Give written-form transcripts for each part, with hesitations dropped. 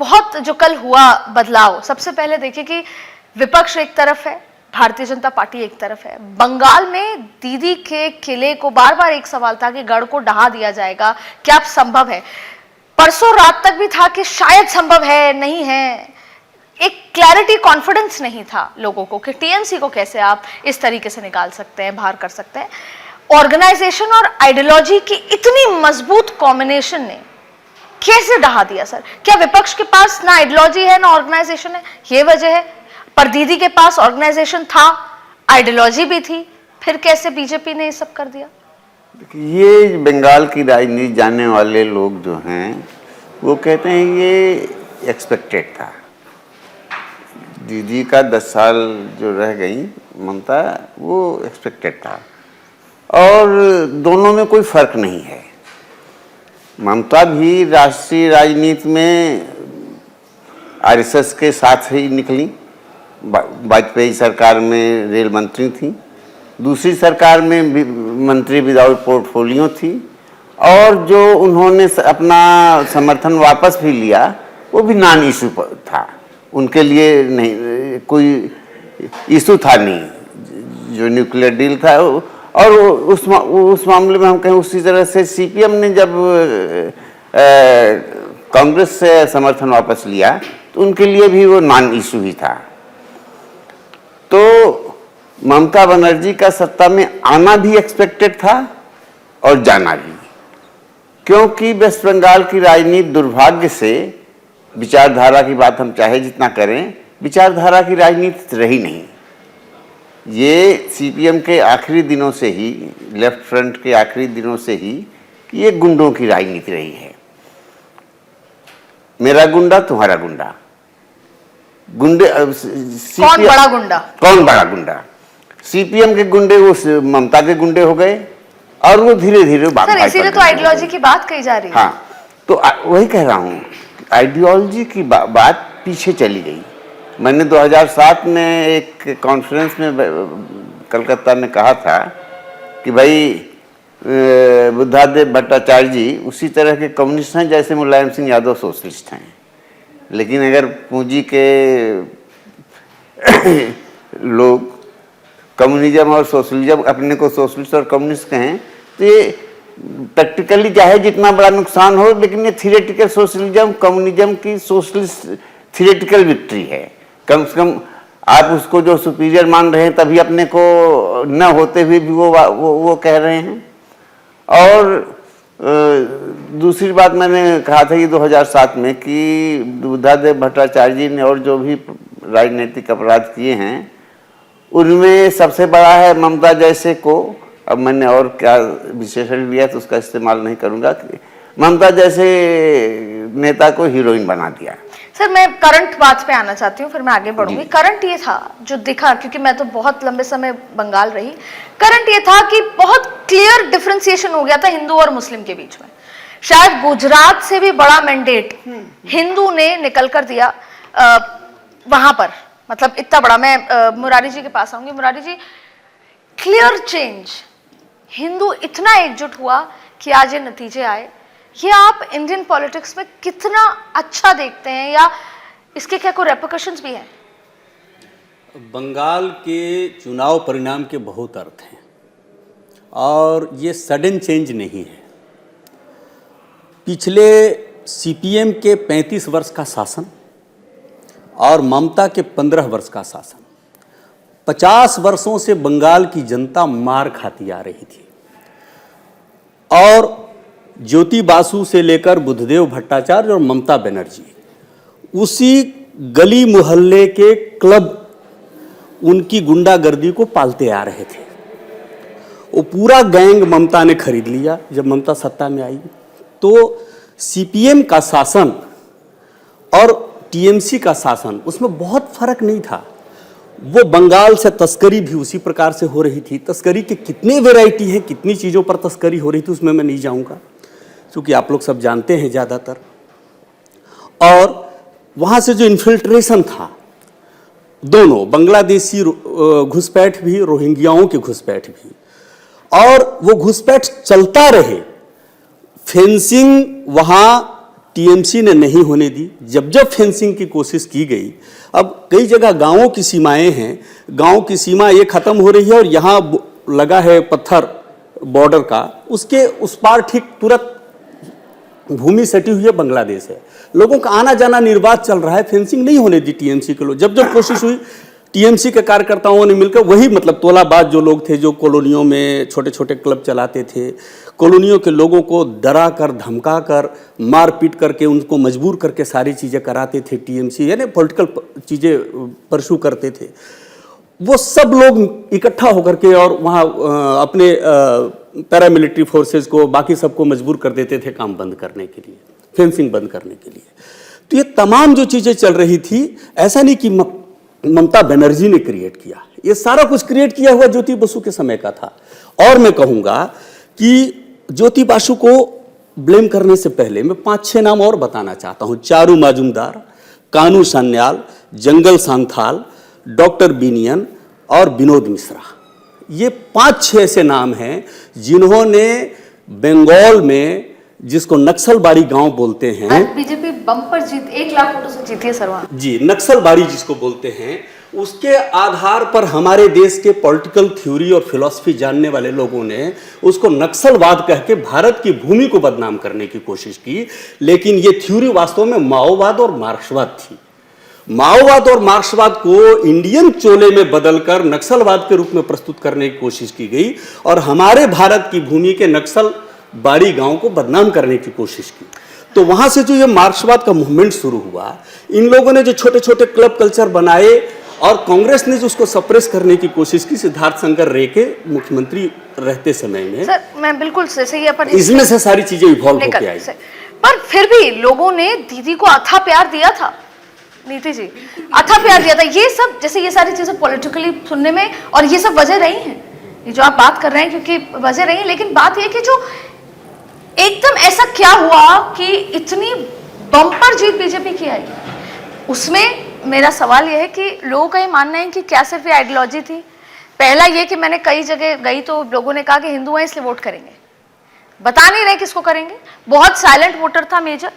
बहुत जो कल हुआ बदलाव, सबसे पहले देखिए कि विपक्ष एक तरफ है, भारतीय जनता पार्टी एक तरफ है। बंगाल में दीदी के किले को बार बार एक सवाल था कि गढ़ को ढहा दिया जाएगा, क्या संभव है? परसों रात तक भी था कि शायद संभव है, नहीं है। एक क्लैरिटी, कॉन्फिडेंस नहीं था लोगों को कि टीएमसी को कैसे आप इस तरीके से निकाल सकते हैं, बाहर कर सकते हैं। ऑर्गेनाइजेशन और आइडियोलॉजी की इतनी मजबूत कॉम्बिनेशन ने कैसे ढहा दिया सर? क्या विपक्ष के पास ना आइडियोलॉजी है ना ऑर्गेनाइजेशन है, ये वजह है? पर दीदी के पास ऑर्गेनाइजेशन था, आइडियोलॉजी भी थी, फिर कैसे बीजेपी ने ये सब कर दिया? ये बंगाल की राजनीति जानने वाले लोग जो हैं वो कहते हैं ये एक्सपेक्टेड था। दीदी का 10 साल जो रह गई ममता, वो एक्सपेक्टेड था और दोनों में कोई फर्क नहीं है। ममता भी राष्ट्रीय राजनीति में आरएसएस के साथ ही निकली, वाजपेयी सरकार में रेल मंत्री थी, दूसरी सरकार में मंत्री विदाउट पोर्टफोलियो थी, और जो उन्होंने अपना समर्थन वापस भी लिया वो भी नॉन इशू था, उनके लिए नहीं, कोई इशू था नहीं जो न्यूक्लियर डील था। और उस मामले में हम कहें उसी तरह से सीपीएम ने जब कांग्रेस से समर्थन वापस लिया तो उनके लिए भी वो नॉन इशू ही था। तो ममता बनर्जी का सत्ता में आना भी एक्सपेक्टेड था और जाना भी, क्योंकि वेस्ट बंगाल की राजनीति दुर्भाग्य से, विचारधारा की बात हम चाहे जितना करें, विचारधारा की राजनीति रही नहीं। ये सीपीएम के आखिरी दिनों से ही, लेफ्ट फ्रंट के आखिरी दिनों से ही ये गुंडों की राजनीति रही है। मेरा गुंडा तुम्हारा गुंडा, गुंडे कौन बड़ा गुंडा, कौन बड़ा गुंडा। सीपीएम के गुंडे वो ममता के गुंडे हो गए और वो धीरे धीरे सर, इसीलिए तो आइडियोलॉजी की बात कही जा रही है। हाँ, तो वही कह रहा हूँ, आइडियोलॉजी की बात पीछे चली गई। मैंने 2007 में एक कॉन्फ्रेंस में कलकत्ता में कहा था कि भाई बुद्धादेव भट्टाचार्य जी उसी तरह के कम्युनिस्ट हैं जैसे मुलायम सिंह यादव सोशलिस्ट हैं, लेकिन अगर पूंजी के लोग कम्युनिज्म और सोशलिज्म, अपने को सोशलिस्ट और कम्युनिस्ट कहें, तो ये प्रैक्टिकली चाहे जितना बड़ा नुकसान हो, लेकिन ये थियोरेटिकल सोशलिज्म कम्युनिज्म की सोशलिस्ट थियोरेटिकल विक्ट्री है। कम से कम आप उसको जो सुपीरियर मान रहे हैं तभी अपने को न होते हुए भी वो कह रहे हैं। और दूसरी बात मैंने कहा था ये 2007 में कि बुद्धादेव भट्टाचार्य जी ने और जो भी राजनीतिक अपराध किए हैं उनमें सबसे बड़ा है ममता जैसे को, अब मैंने और क्या विशेषण लिया तो उसका इस्तेमाल नहीं करूंगा, कि ममता जैसे नेता को हीरोइन बना दिया। सर, मैं करंट बात पे आना चाहती हूँ, फिर मैं आगे बढ़ूंगी। करंट ये था जो दिखा, क्योंकि मैं तो बहुत लंबे समय बंगाल रही, करंट ये था कि बहुत क्लियर डिफरेंशिएशन हो गया था हिंदू और मुस्लिम के बीच में। शायद गुजरात से भी बड़ा मैंडेट हिंदू ने निकल कर दिया वहां पर, मतलब इतना बड़ा। मैं मुरारी जी के पास आऊंगी। मुरारी जी, क्लियर चेंज, हिंदू इतना एकजुट हुआ कि आज ये नतीजे आए, ये आप इंडियन पॉलिटिक्स में कितना अच्छा देखते हैं, या इसके क्या कोई रेपरकशंस भी हैं? बंगाल के चुनाव परिणाम के बहुत अर्थ हैं और ये सडन चेंज नहीं है। पिछले सीपीएम के 35 वर्ष का शासन और ममता के 15 वर्ष का शासन, 50 वर्षों से बंगाल की जनता मार खाती आ रही थी और ज्योति बासु से लेकर बुद्धदेव भट्टाचार्य और ममता बनर्जी उसी गली मोहल्ले के क्लब उनकी गुंडागर्दी को पालते आ रहे थे। वो पूरा गैंग ममता ने खरीद लिया जब ममता सत्ता में आई। तो सीपीएम का शासन और टीएमसी का शासन, उसमें बहुत फर्क नहीं था। वो बंगाल से तस्करी भी उसी प्रकार से हो रही थी। तस्करी के कितनी वैरायटी है, कितनी चीज़ों पर तस्करी हो रही थी, उसमें मैं नहीं जाऊंगा क्योंकि आप लोग सब जानते हैं ज़्यादातर। और वहाँ से जो इन्फिल्ट्रेशन था, दोनों बांग्लादेशी घुसपैठ भी, रोहिंग्याओं की घुसपैठ भी, और वो घुसपैठ चलता रहे। फेंसिंग वहाँ टीएमसी ने नहीं होने दी। जब जब फेंसिंग की कोशिश की गई, अब कई जगह गांवों की सीमाएं हैं, गांव की सीमा ये खत्म हो रही है और यहाँ लगा है पत्थर बॉर्डर का, उसके उस पार ठीक तुरंत भूमि सटी हुई है, बांग्लादेश है। लोगों का आना जाना निर्बाध चल रहा है, फेंसिंग नहीं होने दी टीएमसी के लोग। जब जब कोशिश हुई, टीएमसी के कार्यकर्ताओं ने मिलकर, वही मतलब तोलाबाज जो लोग थे, जो कॉलोनियों में छोटे छोटे क्लब चलाते थे, कॉलोनियों के लोगों को डरा कर, धमका कर, मार पीट करके, उनको मजबूर करके सारी चीज़ें कराते थे टीएमसी, यानी पॉलिटिकल चीज़ें परसू करते थे। वो सब लोग इकट्ठा होकर के और वहाँ अपने पैरामिलिट्री फोर्सेस को, बाकी सबको मजबूर कर देते थे काम बंद करने के लिए, फेंसिंग बंद करने के लिए। तो ये तमाम जो चीज़ें चल रही थी, ऐसा नहीं कि ममता बनर्जी ने क्रिएट किया, ये सारा कुछ क्रिएट किया हुआ ज्योति बसु के समय का था। और मैं कहूँगा कि ज्योति बसु को ब्लेम करने से पहले मैं 5-6 नाम और बताना चाहता हूँ। चारू माजुमदार, कानू सान्याल, जंगल सांथाल, डॉक्टर बिनियन और विनोद मिश्रा, ये 5-6 ऐसे नाम हैं जिन्होंने बंगाल में, जिसको नक्सलबाड़ी गांव बोलते हैं, बीजेपी बम्पर जीत 1 लाख वोटों से जीती है सरवा जी, नक्सलबाड़ी जिसको बोलते हैं, उसके आधार पर हमारे देश के पॉलिटिकल थ्योरी और फिलॉसफी जानने वाले लोगों ने उसको नक्सलवाद कह के भारत की भूमि को बदनाम करने की कोशिश की। लेकिन ये थ्योरी वास्तव में माओवाद और मार्क्सवाद थी। माओवाद और मार्क्सवाद को इंडियन चोले में बदलकर नक्सलवाद के रूप में प्रस्तुत करने की कोशिश की गई और हमारे भारत की भूमि के नक्सलबाड़ी गांव को बदनाम करने की कोशिश की। तो वहां से जो ये मार्क्सवाद का मूवमेंट शुरू हुआ, इन लोगों ने जो छोटे छोटे क्लब कल्चर बनाए और कांग्रेस ने जो उसको सप्रेस करने की कोशिश की, सिद्धार्थ शंकर रे के मुख्यमंत्री रहते समय में। सर मैं बिल्कुल सही है, पर इसमें से सारी चीजें इवॉल्व होकर आई। पर फिर भी लोगों ने दीदी को अथा प्यार दिया था, नीति जी, अथा प्यार दिया था। ये सब, जैसे ये सारी चीजें पॉलिटिकली सुनने में, और ये सब वजह रही हैं, ये जो आप बात कर रहे हैं, क्योंकि वजह रही है। लेकिन बात ये कि जो एकदम ऐसा क्या हुआ कि इतनी बम्पर जीत बीजेपी की आई, उसमें मेरा सवाल यह है कि लोगों का ये मानना है कि क्या सिर्फ ये आइडियोलॉजी थी। पहला ये कि मैंने कई जगह गई तो लोगों ने कहा कि हिंदू हैं इसलिए वोट करेंगे, बता नहीं रहे किसको करेंगे, बहुत साइलेंट वोटर था मेजर,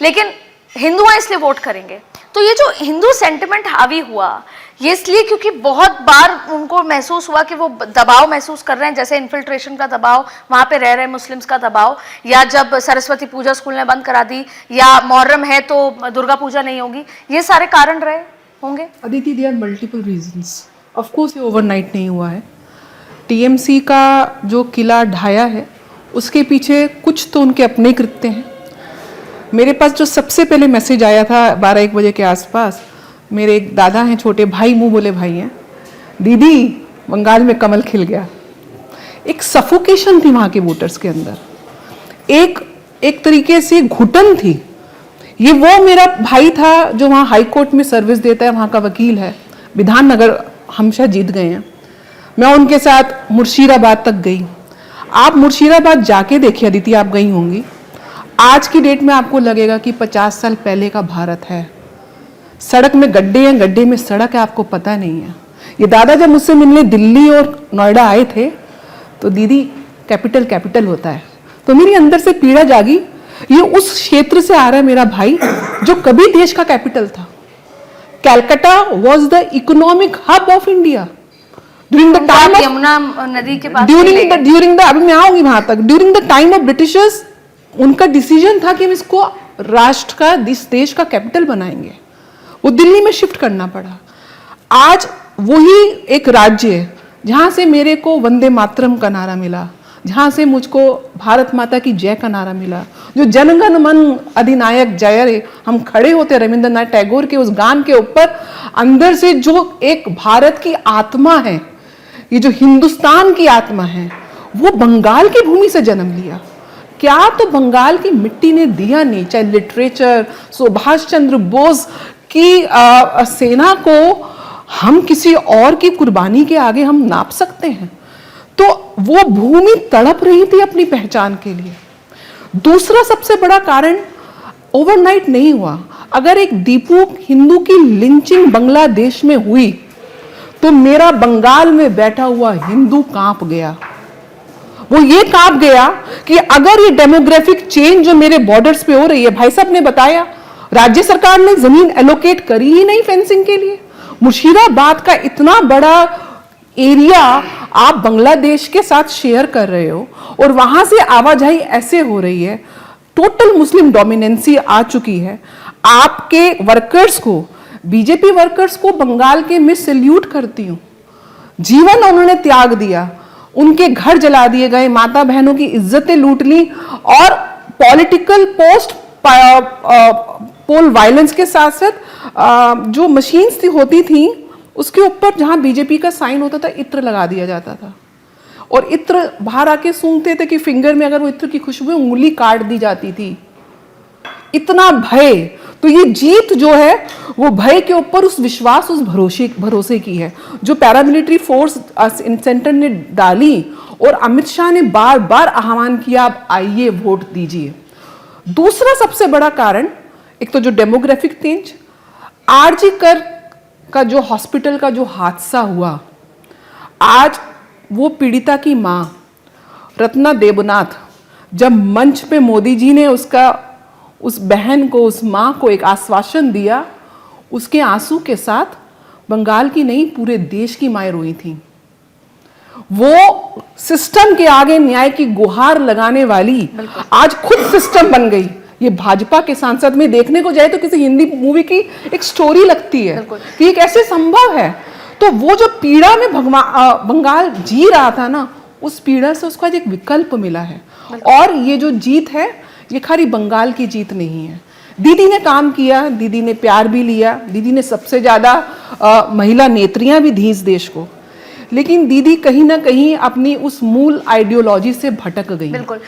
लेकिन हिंदू हैं इसलिए वोट करेंगे। तो ये जो हिंदू सेंटिमेंट हावी हुआ, ये इसलिए क्योंकि बहुत बार उनको महसूस हुआ कि वो दबाव महसूस कर रहे हैं, जैसे इन्फिल्ट्रेशन का दबाव, वहाँ पे रह रहे मुस्लिम्स का दबाव, या जब सरस्वती पूजा स्कूल ने बंद करा दी, या मुहर्रम है तो दुर्गा पूजा नहीं होगी, ये सारे कारण रहे होंगे। Aditi, there are multiple reasons. Of course ये ओवरनाइट नहीं हुआ है। टीएमसी का जो किला ढाया है, उसके पीछे कुछ तो उनके अपने कृत्य हैं। मेरे पास जो सबसे पहले मैसेज आया था 12-1 बजे के आसपास, मेरे एक दादा हैं, छोटे भाई, मुंह बोले भाई हैं, दीदी बंगाल में कमल खिल गया। एक सफोकेशन थी वहाँ के वोटर्स के अंदर, एक तरीके से घुटन थी। ये वो मेरा भाई था जो वहाँ हाई कोर्ट में सर्विस देता है, वहाँ का वकील है, विधाननगर हमेशा जीत गए हैं। मैं उनके साथ मुर्शिदाबाद तक गई। आप मुर्शिदाबाद जाके देखिए अदिति, आप गई होंगी, आज की डेट में आपको लगेगा कि 50 साल पहले का भारत है। सड़क में गड्ढे हैं, गड्ढे में सड़क है, आपको पता नहीं है। ये दादा जब मुझसे मिलने दिल्ली और नोएडा आए थे तो दीदी कैपिटल होता है, तो मेरी अंदर से पीड़ा जागी। ये उस क्षेत्र से आ रहा है मेरा भाई जो कभी देश का कैपिटल था। Calcutta was the economic hub of India during the time of Yamuna नदी के पास, ड्यूरिंग द अभी मैं आऊंगी वहां तक, during the time of Britishers उनका डिसीजन था कि हम इसको राष्ट्र का, इस देश का कैपिटल बनाएंगे। वो दिल्ली में शिफ्ट करना पड़ा। आज वही एक राज्य है जहां से मेरे को वंदे मातरम का नारा मिला, जहां से मुझको भारत माता की जय का नारा मिला, जो जनगण मन अधिनायक जय रे हम खड़े होते रविंद्रनाथ टैगोर के उस गान के ऊपर, अंदर से जो एक भारत की आत्मा है, ये जो हिंदुस्तान की आत्मा है, वो बंगाल की भूमि से जन्म लिया। क्या तो बंगाल की मिट्टी ने दिया नहीं, चाहे लिटरेचर, सुभाष चंद्र बोस की सेना को हम किसी और की कुर्बानी के आगे हम नाप सकते हैं? तो वो भूमि तड़प रही थी अपनी पहचान के लिए। दूसरा सबसे बड़ा कारण ओवरनाइट नहीं हुआ। अगर एक दीपू हिंदू की लिंचिंग बांग्लादेश में हुई तो मेरा बंगाल में बैठा हुआ हिंदू कांप गया। वो ये कांप गया कि अगर ये डेमोग्राफिक चेंज जो मेरे बॉर्डर्स पे हो रही है, भाई साहब ने बताया राज्य सरकार ने जमीन एलोकेट करी ही नहीं फेंसिंग के लिए। मुर्शिदाबाद का इतना बड़ा एरिया आप बांग्लादेश के साथ शेयर कर रहे हो और वहां से आवाजाही ऐसे हो रही है, टोटल मुस्लिम डोमिनेंसी आ चुकी है। आपके वर्कर्स को, बीजेपी वर्कर्स को बंगाल के मैं सैल्यूट करती हूं, जीवन उन्होंने त्याग दिया, उनके घर जला दिए गए, माता बहनों की इज्जतें लूट ली और पॉलिटिकल पोस्ट पोल वायलेंस के साथ साथ जो मशीन्स होती थी उसके ऊपर जहां बीजेपी का साइन होता था इत्र लगा दिया जाता था और इत्र बाहर आके सूंघते थे कि फिंगर में अगर वो इत्र की खुशबू है, उंगली काट दी जाती थी। इतना भय। तो ये जीत जो है वो भय के ऊपर उस विश्वास, उस भरोसे की है जो पैरामिलिट्री फोर्स सेंटर ने डाली और अमित शाह ने बार बार आह्वान किया आप आइए वोट दीजिए। दूसरा सबसे बड़ा कारण, एक तो जो डेमोग्राफिक चेंज, आरजी कर का जो हॉस्पिटल का जो हादसा हुआ, आज वो पीड़िता की मां रत्ना देबनाथ जब मंच पे मोदी जी ने उस बहन को, उस मां को एक आश्वासन दिया, उसके आंसू के साथ बंगाल की नहीं पूरे देश की माएं रोई थी। वो सिस्टम के आगे न्याय की गुहार लगाने वाली आज खुद सिस्टम बन गई। ये भाजपा के सांसद में देखने को जाए तो किसी हिंदी मूवी की एक स्टोरी लगती है कि ये कैसे संभव है। तो वो जो पीड़ा में बंगाल जी रहा था ना, उस पीड़ा से उसको आज एक विकल्प मिला है। और ये जो जीत है ये खाली बंगाल की जीत नहीं है। दीदी ने काम किया, दीदी ने प्यार भी लिया, दीदी ने सबसे ज्यादा महिला नेत्रियां भी दी इस देश को, लेकिन दीदी कहीं ना कहीं अपनी उस मूल आइडियोलॉजी से भटक गई। बिल्कुल।